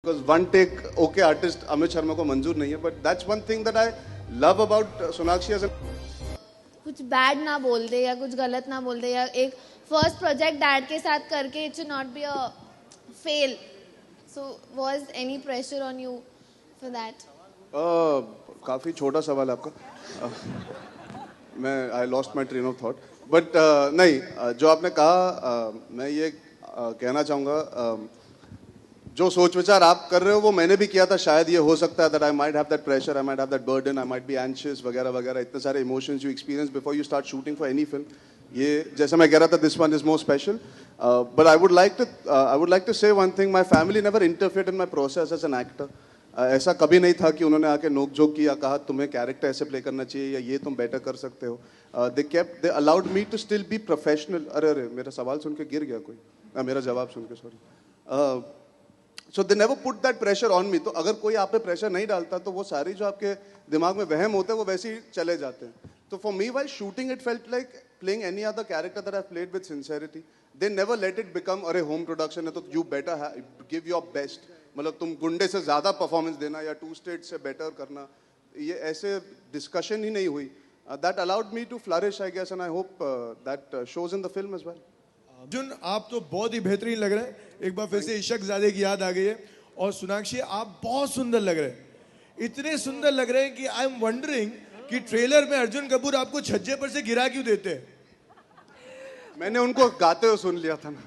Because one take okay artist Amit Sharma को मंजूर नहीं है, but that's one thing that I love about Sonakshi as a कुछ bad ना बोल दे या कुछ गलत ना बोल दे या एक फर्स्ट प्रोजेक्ट डैड के साथ करके it should not be a fail. So was any pressure on you for that? काफ़ी छोटा सवाल आपका. मैं I lost my train of thought, but नहीं, जो आपने कहा मैं ये कहना चाहूँगा, जो सोच विचार आप कर रहे हो वो मैंने भी किया था. शायद ये हो सकता है that I might have that pressure, I might have that burden, I might be anxious वगैरह वगैरह. इतने सारे emotions you experience before you start shooting for any film. ये जैसा मैं कह रहा था, this one is more special. But I would like to say one thing. My family never interfered in my process as an actor. ऐसा कभी नहीं था कि उन्होंने आके नोक झोंक किया, कहा तुम्हें कैरेक्टर ऐसे प्ले करना चाहिए या ये तुम बेटर कर सकते हो. They allowed me to still be professional. अरे मेरा सवाल सुन के गिर गया कोई, मेरा जवाब सुन के, sorry. So they never put that pressure on me. तो अगर कोई आप पे प्रेशर नहीं डालता तो वो सारी जो आपके दिमाग में वहम होते हैं वो वैसे ही चले जाते हैं. तो for me while shooting it felt like playing any other character that I've played with sincerity. They never let it become अरे home production है तो you better give your best. मतलब तुम गुंडे से ज़्यादा परफॉर्मेंस देना या टू स्टेट से बेटर करना, ये ऐसे डिस्कशन ही नहीं हुई. That allowed me to flourish, I guess, and I hope that shows in the film as well. Arjun, आप तो बहुत ही बेहतरीन लग रहे हैं. एक बार फिर से इशक ज़ादे की याद आ गई है. और सोनाक्षी, आप बहुत सुंदर लग रहे हैं. इतने सुंदर लग रहे हैं कि आई एम वंडरिंग कि ट्रेलर में अर्जुन कपूर आपको छज्जे पर से गिरा क्यों देते हैं. मैंने उनको गाते हुए सुन लिया था ना.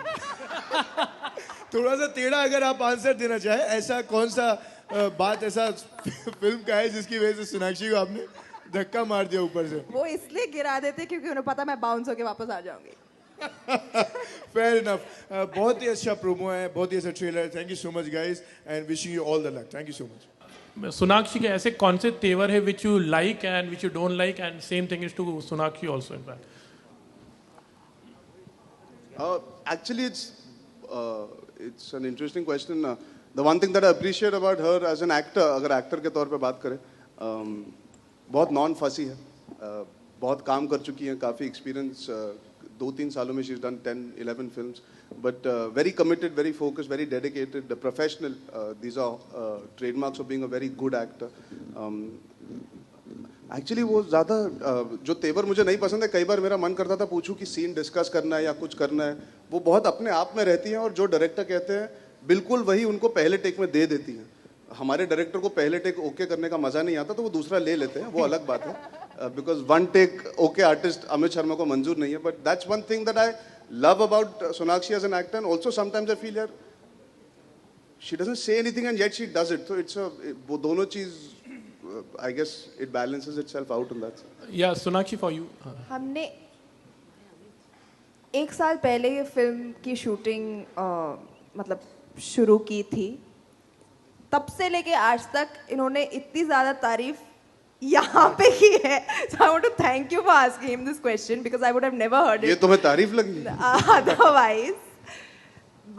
थोड़ा सा टेढ़ा अगर आप आंसर देना चाहें, ऐसा कौन सा बात ऐसा फिल्म का है जिसकी वजह से सोनाक्षी को आपने धक्का मार दिया ऊपर से? वो इसलिए गिरा देते क्योंकि उन्हें पता मैं बाउंस होके वापस आ जाऊंगी. Fair enough. बहुत ही अच्छा प्रोमो है, बहुत ही अच्छा trailer. Thank you so much guys and wishing you all the luck. Thank you so much. Sonakshi के ऐसे कौन से तेवर है which you like and which you don't like, and same thing is to Sonakshi also in fact? Actually, it's an interesting question. The one thing that I appreciate about her as an actor, अगर actor के तौर पे बात करें, बहुत non फसी है. बहुत काम कर चुकी हैं, काफ़ी एक्सपीरियंस 2-3 सालों में she is done 10-11 films, but very committed, very focused, very dedicated, professional. These are trademarks of being a very good actor. Actually वो ज़्यादा जो तेवर मुझे नहीं पसंद है. कई बार मेरा मन करता था पूछूं कि सीन डिस्कस करना है या कुछ करना है, वो बहुत अपने आप में रहती हैं और जो डायरेक्टर कहते हैं बिल्कुल वही उनको पहले टेक में दे देती हैं. हमारे डायरेक्टर को पहले टेक ओके करने का मज़ा नहीं आता तो वो दूसरा ले लेते हैं, वो अलग बात है. Because one take okay artist Amit Sharma को मंजूर नहीं है, but that's one thing that I love about Sonakshi as an actor. And also sometimes I feel यार she doesn't say anything and yet she does it. So it's वो दोनों चीज I guess it balances itself out in that. Yeah, Sonakshi, for you. हमने 1 साल पहले ये film की shooting मतलब शुरू की थी. तब से लेके आज तक इन्होंने इतनी ज़्यादा तारीफ यहाँ पे की है. So I want to thank you for asking him this question because I would have never heard it. ये तुम्हें तारीफ लगी? Otherwise.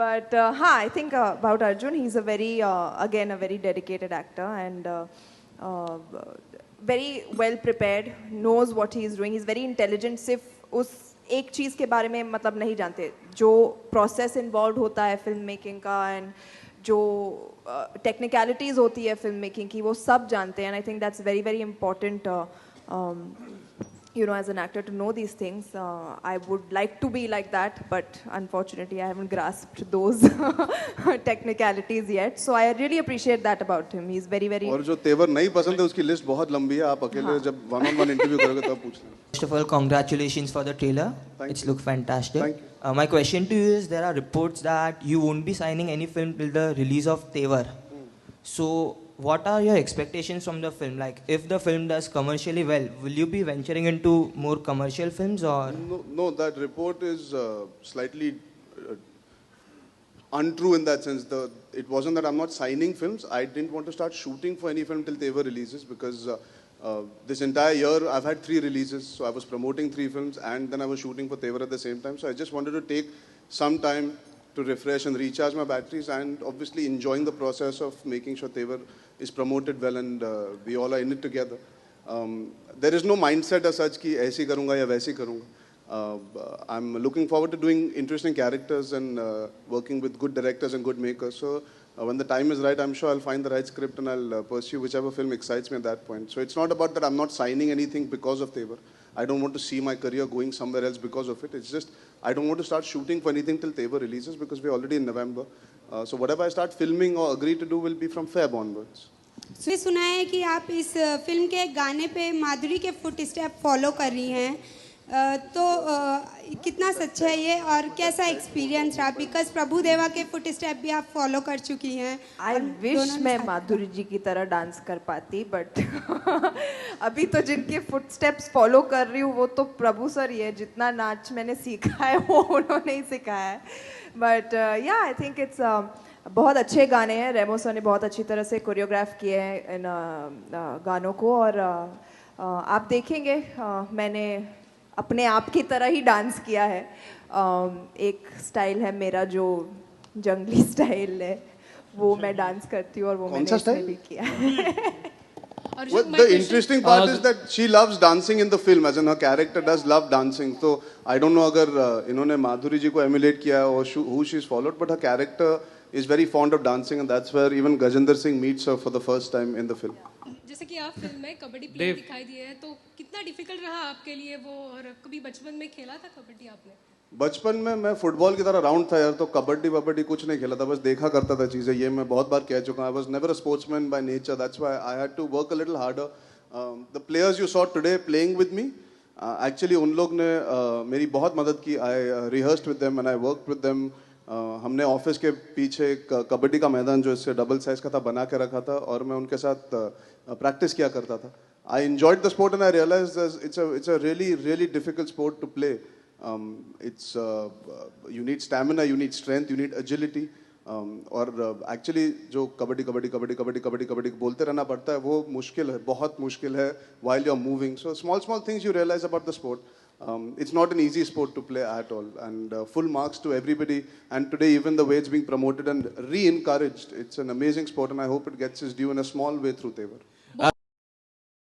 But हाँ, I think about Arjun, he's a very again a very dedicated actor and very well prepared, knows what he is doing. He's very intelligent. सिर्फ उस एक चीज़ के बारे में मतलब नहीं जानते, जो process involved होता है फिल्म मेकिंग का and जो टेक्निकलिटीज़ होती है फिल्म मेकिंग की, वो सब जानते हैं. And I think that's very very important you know, as an actor to know these things. I would like to be like that, but unfortunately I haven't grasped those technicalities yet. So I really appreciate that about him. He's very very. और जो तेवर नहीं पसंद है उसकी list बहुत लंबी है. आप अकेले जब one-on-one इंटरव्यू करोगे तब पूछ लेना. First of all, congratulations for the trailer. It's looked fantastic. Thank you. My question to you is, there are reports that you won't be signing any film till the release of Tevar. So what are your expectations from the film? Like, if the film does commercially well, will you be venturing into more commercial films or? No, that report is slightly untrue in that sense. It wasn't that I'm not signing films. I didn't want to start shooting for any film till Tevar releases because this entire year I've had 3 releases. So I was promoting 3 films and then I was shooting for Tevar at the same time. So I just wanted to take some time to refresh and recharge my batteries and obviously enjoying the process of making sure Tevar is promoted well and we all are in it together. There is no mindset as such कि ऐसी करूँगा या वैसी करूँगा. I'm looking forward to doing interesting characters and working with good directors and good makers. So when the time is right, I'm sure I'll find the right script and I'll pursue whichever film excites me at that point. So it's not about that I'm not signing anything because of Tevar. I don't want to see my career going somewhere else because of it. It's just I don't want to start shooting for anything till Tevar releases because we're already in November. So whatever I start filming or agree to do will be from Feb onwards. मैंने सुना है कि आप इस film के गाने पे माधुरी के फुट स्टेप फॉलो कर रही हैं, तो कितना सच है ये और कैसा एक्सपीरियंस रहा? बिकॉज प्रभु देवा के फुट स्टेप भी आप फॉलो कर चुकी हैं. आई विश मैं माधुरी जी की तरह डांस कर पाती, बट अभी तो जिनके फुट स्टेप्स फॉलो कर रही हूँ वो तो प्रभु सर ही है. जितना नाच मैंने सीखा है वो उन्होंने ही सिखाया है. बट या आई थिंक इट्स बहुत अच्छे गाने हैं. रेमो सर ने बहुत अच्छी तरह से कोरियोग्राफ किए हैं इन गानों को, और आप देखेंगे मैंने अपने आप की तरह ही डांस किया है. एक स्टाइल है मेरा जो जंगली स्टाइल है, वो मैं डांस करती हूँ और वो मैंने इसमें भी किया है. Well, the interesting part is that she loves dancing in the film, as in her character does love dancing. So I don't know अगर इन्होंने माधुरी जी को emulate किया है or who she's followed, but her character is very fond of dancing, and that's where even Gajinder Singh meets her for the first time in the film. जैसे कि आप film में kabaddi player दिखाई दिए हैं, तो कितना डिफिकल्ट रहा आपके लिए वो, और कभी बचपन में खेला था कबड्डी आपने? बचपन में मैं फुटबॉल की तरह राउंड था यार, तो कबड्डी वबड्डी कुछ नहीं खेला था, बस देखा करता था चीज़ें. ये मैं बहुत बार कह चुका हूँ. I was never a sportsman by nature, that's why I had to work a little harder. The players you saw today playing with me, actually उन लोग ने मेरी बहुत मदद की. I rehearsed with them and I worked with them. हमने office के पीछे एक कबड्डी का मैदान जो इससे डबल साइज का था बना के रखा था, और मैं उनके साथ प्रैक्टिस किया करता था. I enjoyed the sport and I realised it's a really difficult sport to play. You need stamina, you need strength, you need agility. और एक्चुअली जो कबड्डी बोलते रहना पड़ता है, वो मुश्किल है, बहुत मुश्किल है while you're moving. So small things you realize about the sport. It's not an easy sport to play at all, and full marks to everybody. And today even the way it's being promoted and re-encouraged, it's an amazing sport, and I hope it gets its due in a small way through Tevar.